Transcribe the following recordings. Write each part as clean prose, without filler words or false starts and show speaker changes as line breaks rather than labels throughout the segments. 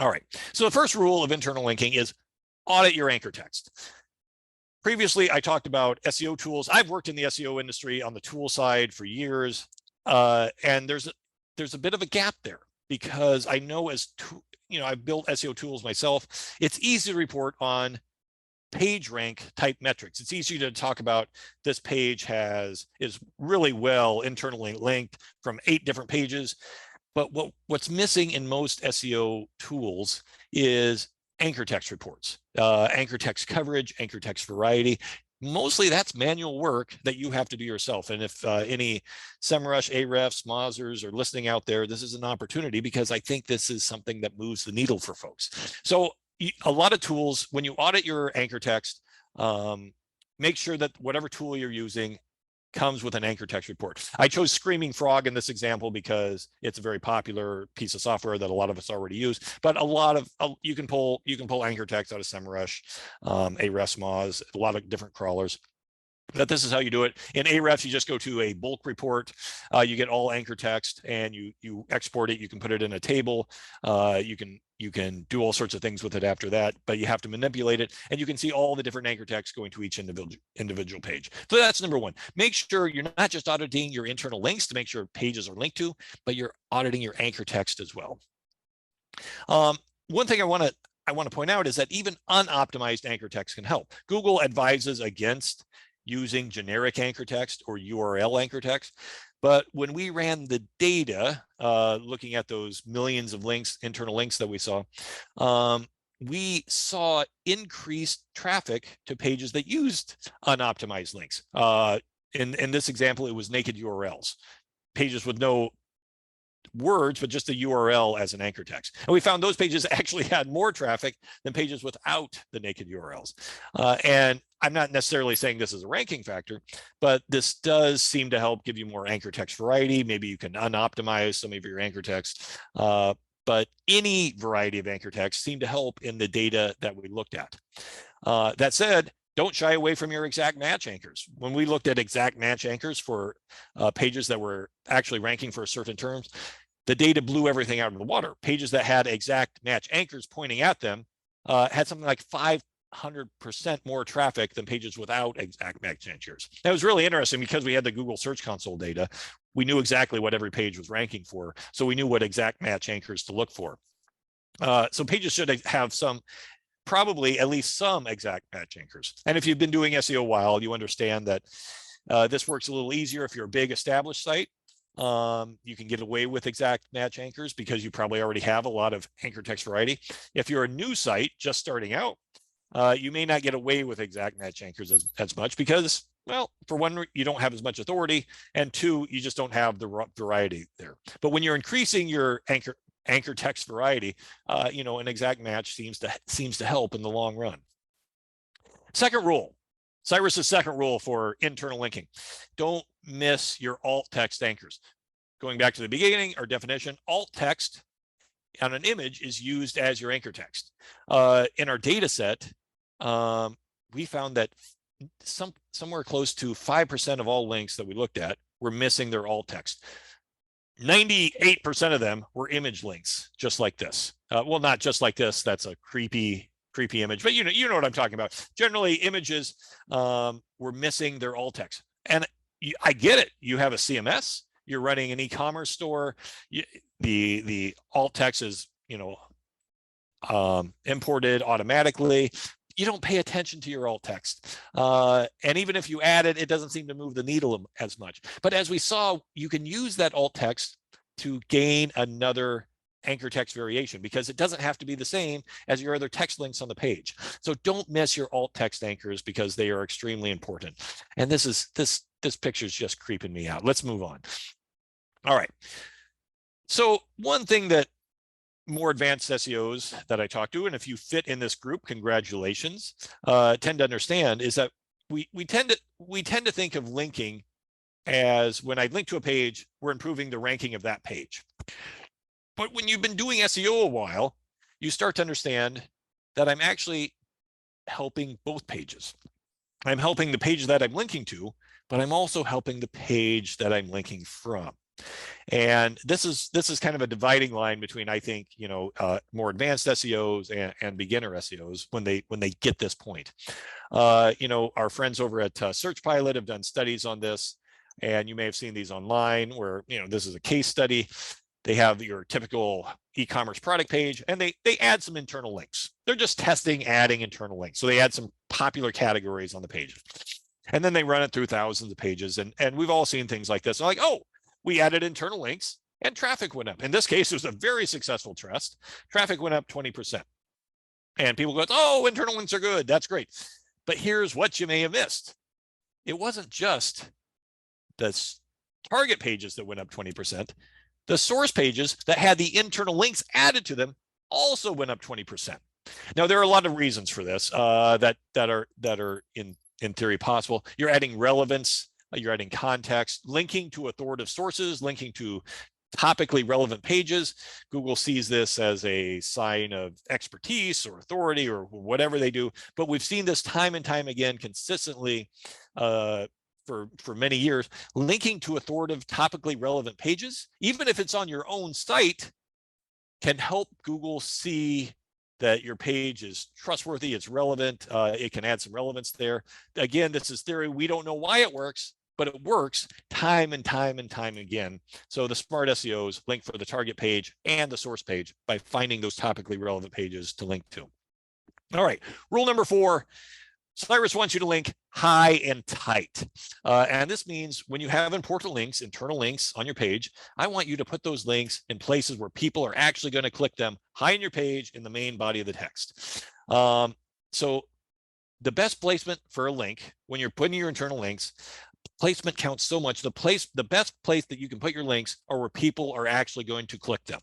All right, so the first rule of internal linking is audit your anchor text. Previously, I talked about SEO tools. I've worked in the SEO industry on the tool side for years, and there's a bit of a gap there because I know I've built SEO tools myself. It's easy to report on PageRank type metrics. It's easy to talk about this page is really well internally linked from 8 different pages. But what's missing in most SEO tools is anchor text reports, anchor text coverage, anchor text variety. Mostly that's manual work that you have to do yourself. And if any SEMrush, Ahrefs, Mozzers are listening out there, this is an opportunity because I think this is something that moves the needle for folks. So a lot of tools, when you audit your anchor text, make sure that whatever tool you're using comes with an anchor text report. I chose Screaming Frog in this example because it's a very popular piece of software that a lot of us already use. But you can pull anchor text out of SEMrush, Ahrefs, Moz, a lot of different crawlers. But this is how you do it. In Ahrefs, you just go to a bulk report. You get all anchor text, and you export it. You can put it in a table. You can do all sorts of things with it after that, but you have to manipulate it, and you can see all the different anchor text going to each individual page. So that's number one. Make sure you're not just auditing your internal links to make sure pages are linked to, but you're auditing your anchor text as well. One thing I want to point out is that even unoptimized anchor text can help. Google advises against using generic anchor text or URL anchor text. But when we ran the data, looking at those millions of links, internal links that we saw increased traffic to pages that used unoptimized links. In this example, it was naked URLs, pages with no words, but just a URL as an anchor text. And we found those pages actually had more traffic than pages without the naked URLs. And I'm not necessarily saying this is a ranking factor, but this does seem to help give you more anchor text variety. Maybe you can unoptimize some of your anchor text, but any variety of anchor text seemed to help in the data that we looked at. That said, don't shy away from your exact match anchors. When we looked at exact match anchors for pages that were actually ranking for certain terms, the data blew everything out of the water. Pages that had exact match anchors pointing at them had something like 500% more traffic than pages without exact match anchors. That was really interesting because we had the Google Search Console data. We knew exactly what every page was ranking for, so we knew what exact match anchors to look for. So pages should have probably at least some exact match anchors. And if you've been doing SEO a while, you understand that this works a little easier if you're a big established site. You can get away with exact match anchors because you probably already have a lot of anchor text variety. If you're a new site just starting out, you may not get away with exact match anchors as much because, well, for one, you don't have as much authority, and two, you just don't have the variety there. But when you're increasing your anchor text variety, an exact match seems to help in the long run. Second rule, Cyrus's second rule for internal linking: don't miss your alt text anchors. Going back to the beginning, our definition, alt text on an image is used as your anchor text. In our data set, we found that somewhere close to 5% of all links that we looked at were missing their alt text. 98% of them were image links, just like this. Well, not just like this. That's a creepy image, but you know what I'm talking about. Generally, images were missing their alt text, and I get it. You have a CMS. You're running an e-commerce store. The alt text is imported automatically. You don't pay attention to your alt text. And even if you add it, it doesn't seem to move the needle as much. But as we saw, you can use that alt text to gain another anchor text variation because it doesn't have to be the same as your other text links on the page. So don't miss your alt text anchors because they are extremely important. And this picture is just creeping me out. Let's move on. All right. So one thing that more advanced SEOs that I talk to, and if you fit in this group, congratulations, tend to understand is that we tend to think of linking as when I link to a page, we're improving the ranking of that page. But when you've been doing SEO a while, you start to understand that I'm actually helping both pages. I'm helping the page that I'm linking to, but I'm also helping the page that I'm linking from. And this is kind of a dividing line between, I think, more advanced SEOs and beginner SEOs when they get this point. Our friends over at Search Pilot have done studies on this, and you may have seen these online where, this is a case study. They have your typical e-commerce product page, and they add some internal links. They're just testing adding internal links. So they add some popular categories on the page. And then they run it through thousands of pages. And we've all seen things like this. They're like, oh, we added internal links and traffic went up. In this case, it was a very successful test. Traffic went up 20%. And people go, oh, internal links are good. That's great. But here's what you may have missed. It wasn't just the target pages that went up 20%. The source pages that had the internal links added to them also went up 20%. Now, there are a lot of reasons for this that are in theory possible. You're adding relevance, you're adding context, linking to authoritative sources, linking to topically relevant pages. Google sees this as a sign of expertise or authority or whatever they do. But we've seen this time and time again consistently for many years. Linking to authoritative, topically relevant pages, even if it's on your own site, can help Google see that your page is trustworthy, it's relevant, it can add some relevance there. Again, this is theory. We don't know why it works, but it works time and time and time again. So the smart SEOs link for the target page and the source page by finding those topically relevant pages to link to. All right, rule number 4, Cyrus wants you to link high and tight. And this means when you have important links, internal links on your page, I want you to put those links in places where people are actually going to click them high in your page in the main body of the text. So the best placement for a link when you're putting your internal links, placement counts so much. The best place that you can put your links are where people are actually going to click them.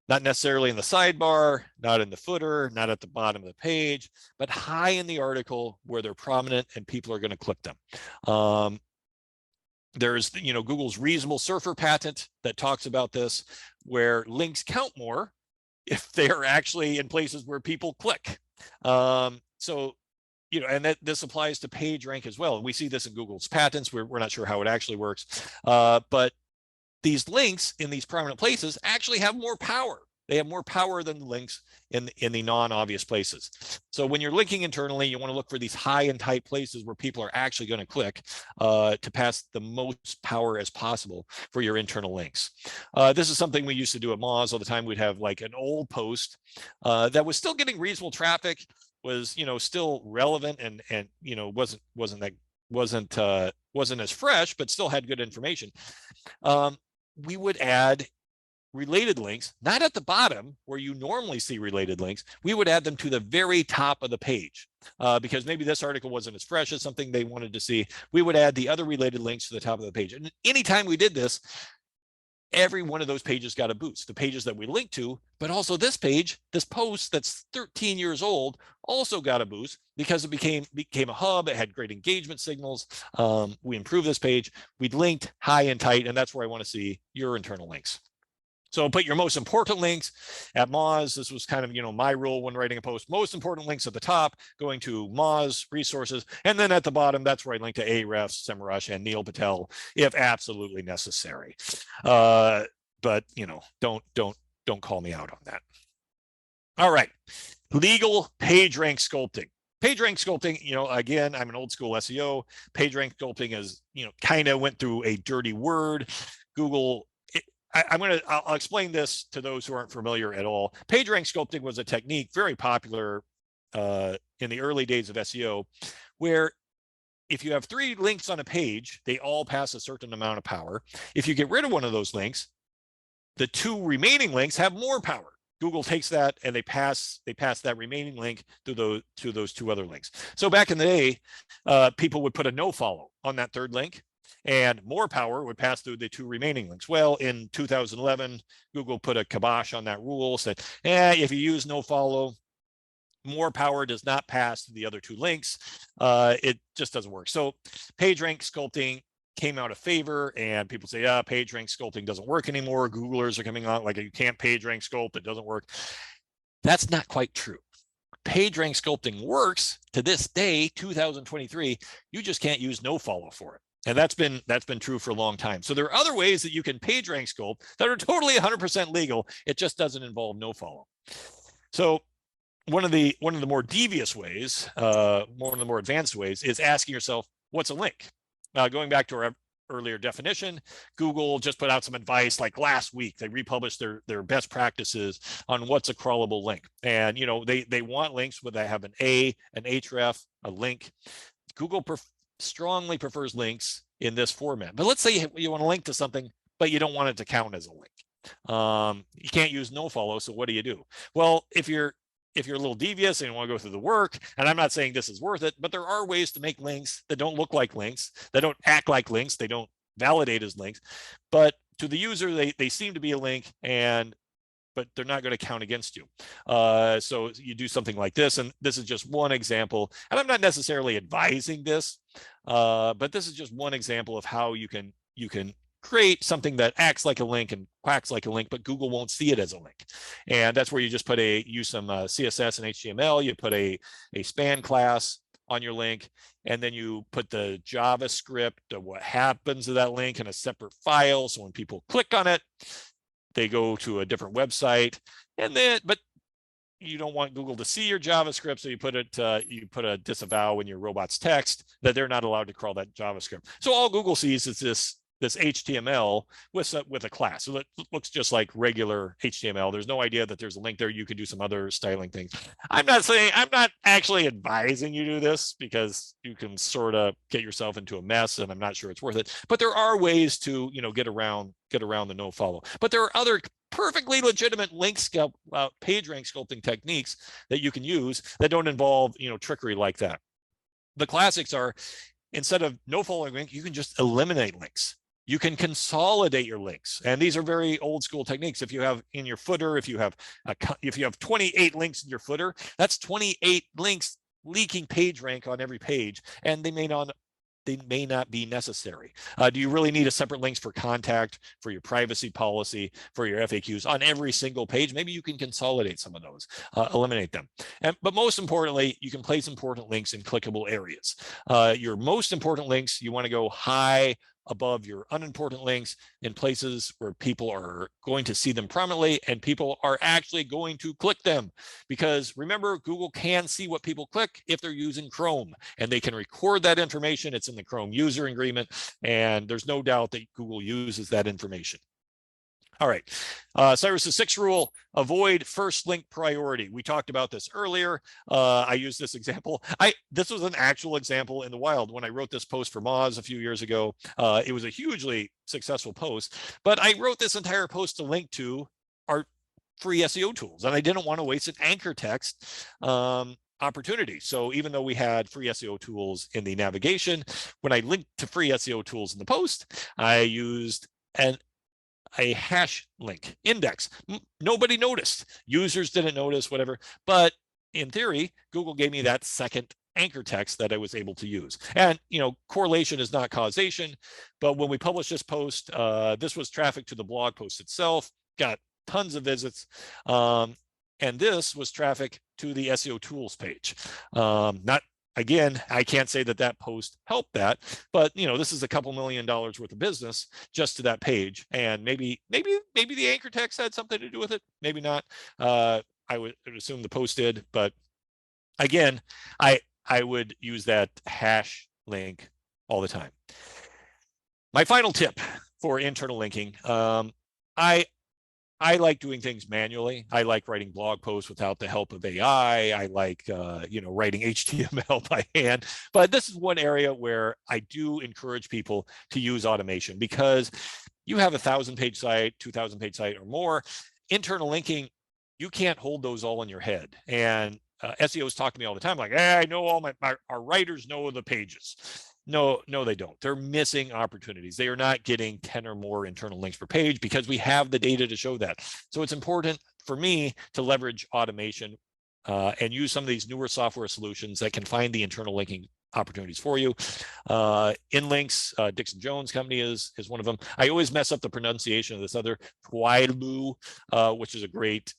Not necessarily in the sidebar, not in the footer, not at the bottom of the page, but high in the article where they're prominent and people are going to click them. There's, Google's reasonable surfer patent that talks about this, where links count more if they are actually in places where people click. So, and this applies to PageRank as well. We see this in Google's patents. We're not sure how it actually works, but these links in these prominent places actually have more power. They have more power than the links in the non-obvious places. So when you're linking internally, you want to look for these high and tight places where people are actually going to click to pass the most power as possible for your internal links. This is something we used to do at Moz all the time. We'd have like an old post that was still getting reasonable traffic, was still relevant and wasn't as fresh, but still had good information. We would add related links, not at the bottom where you normally see related links. We would add them to the very top of the page because maybe this article wasn't as fresh as something they wanted to see. We would add the other related links to the top of the page. And anytime we did this, every one of those pages got a boost. The pages that we linked to, but also this page, this post that's 13 years old, also got a boost because it became a hub. It had great engagement signals. We improved this page. We'd linked high and tight, and that's where I want to see your internal links. So put your most important links at Moz. This was kind of, my rule when writing a post. Most important links at the top, going to Moz resources. And then at the bottom, that's where I link to Ahrefs, Semrush, and Neil Patel, if absolutely necessary. But, don't call me out on that. All right. Legal PageRank sculpting. PageRank sculpting, again, I'm an old school SEO. PageRank sculpting is, kind of went through a dirty word. Google, I'll explain this to those who aren't familiar at all. PageRank sculpting was a technique very popular in the early days of SEO, where if you have 3 links on a page, they all pass a certain amount of power. If you get rid of one of those links, the 2 remaining links have more power. Google takes that and they pass that remaining link to those 2 other links. So back in the day, people would put a no follow on that 3rd link, and more power would pass through the 2 remaining links. Well, in 2011, Google put a kibosh on that rule, said, if you use no follow, more power does not pass to the other 2 links. It just doesn't work. So PageRank sculpting came out of favor, and people say, PageRank sculpting doesn't work anymore. Googlers are coming out like, you can't PageRank sculpt, it doesn't work. That's not quite true. PageRank sculpting works to this day, 2023. You just can't use no follow for it. And that's been true for a long time. So there are other ways that you can PageRank sculpt that are totally 100% legal. It just doesn't involve nofollow. So one of the more devious ways, one of the more advanced ways, is asking yourself, what's a link? Going back to our earlier definition, Google just put out some advice like last week. They republished their best practices on what's a crawlable link. And they want links where they have an A, an href, a link. Google strongly prefers links in this format. But let's say you want to link to something, but you don't want it to count as a link. You can't use nofollow, so what do? Well, if you're a little devious and you want to go through the work, and I'm not saying this is worth it, but there are ways to make links that don't look like links, that don't act like links, they don't validate as links, but to the user, they seem to be a link, but they're not going to count against you. So you do something like this, and this is just one example, and I'm not necessarily advising this, but this is just one example of how you can create something that acts like a link and quacks like a link, but Google won't see it as a link. And that's where you just use some CSS and HTML, you put a span class on your link, and then you put the JavaScript of what happens to that link in a separate file. So when people click on it, they go to a different website, but you don't want Google to see your JavaScript, so you put a disavow in your robots text that they're not allowed to crawl that JavaScript. So all Google sees is this HTML with a class. So it looks just like regular HTML. There's no idea that there's a link there. You could do some other styling things. I'm not actually advising you do this, because you can sort of get yourself into a mess, and I'm not sure it's worth it. But there are ways to, get around the nofollow. But there are other perfectly legitimate PageRank sculpting techniques that you can use that don't involve, trickery like that. The classics are, instead of nofollow link, you can just eliminate links. You can consolidate your links, and these are very old school techniques. If you have in your footer, if you have 28 links in your footer, that's 28 links leaking PageRank on every page, and they may not be necessary. Do you really need a separate links for contact, for your privacy policy, for your FAQs on every single page? Maybe you can consolidate some of those, eliminate them. But most importantly, you can place important links in clickable areas. Your most important links, you want to go high above your unimportant links in places where people are going to see them prominently and people are actually going to click them. Because remember, Google can see what people click if they're using Chrome, and they can record that information. It's in the Chrome user agreement, and there's no doubt that Google uses that information. All right, Cyrus's 6th rule, avoid first link priority. We talked about this earlier. I used this example. This was an actual example in the wild when I wrote this post for Moz a few years ago. It was a hugely successful post, but I wrote this entire post to link to our free SEO tools, and I didn't want to waste an anchor text opportunity. So even though we had free SEO tools in the navigation, when I linked to free SEO tools in the post, I used a hash link index. Nobody noticed. Users didn't notice, whatever. But in theory, Google gave me that second anchor text that I was able to use. And, correlation is not causation. But when we published this post, this was traffic to the blog post itself, got tons of visits. And this was traffic to the SEO tools page. Again, I can't say that post helped that, but this is a couple $1 million worth of business just to that page, and maybe the anchor text had something to do with it, maybe not. I would assume the post did, but again, I would use that hash link all the time. My final tip for internal linking, I like doing things manually. I like writing blog posts without the help of AI. I like, writing HTML by hand. But this is one area where I do encourage people to use automation, because you have a 1,000-page site, 2,000-page site or more. Internal linking, you can't hold those all in your head. And SEOs talk to me all the time, like, I know all our writers know the pages. No, they don't. They're missing opportunities. They are not getting 10 or more internal links per page, because we have the data to show that. So it's important for me to leverage automation and use some of these newer software solutions that can find the internal linking opportunities for you. InLinks, Dixon Jones Company is one of them. I always mess up the pronunciation of this other, Twilu, which is a great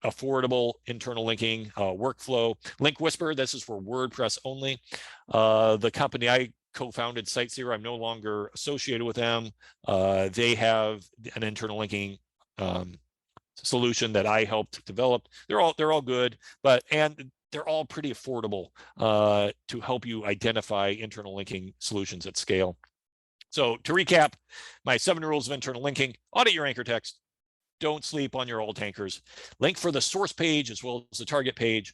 affordable internal linking workflow. Link Whisper, this is for WordPress only. The company I co-founded SiteZero. I'm no longer associated with them. They have an internal linking solution that I helped develop. They're all good, and they're all pretty affordable to help you identify internal linking solutions at scale. So to recap, my 7 rules of internal linking: audit your anchor text. Don't sleep on your old anchors. Link for the source page as well as the target page.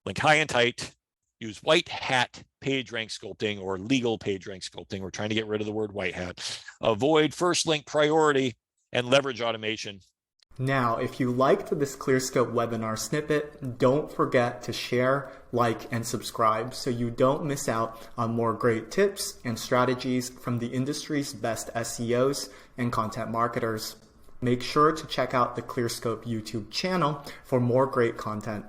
Link high and tight. Use white hat PageRank sculpting or legal PageRank sculpting. We're trying to get rid of the word white hat. Avoid first link priority and leverage automation.
Now, if you liked this ClearScope webinar snippet, don't forget to share, like, and subscribe so you don't miss out on more great tips and strategies from the industry's best SEOs and content marketers. Make sure to check out the ClearScope YouTube channel for more great content.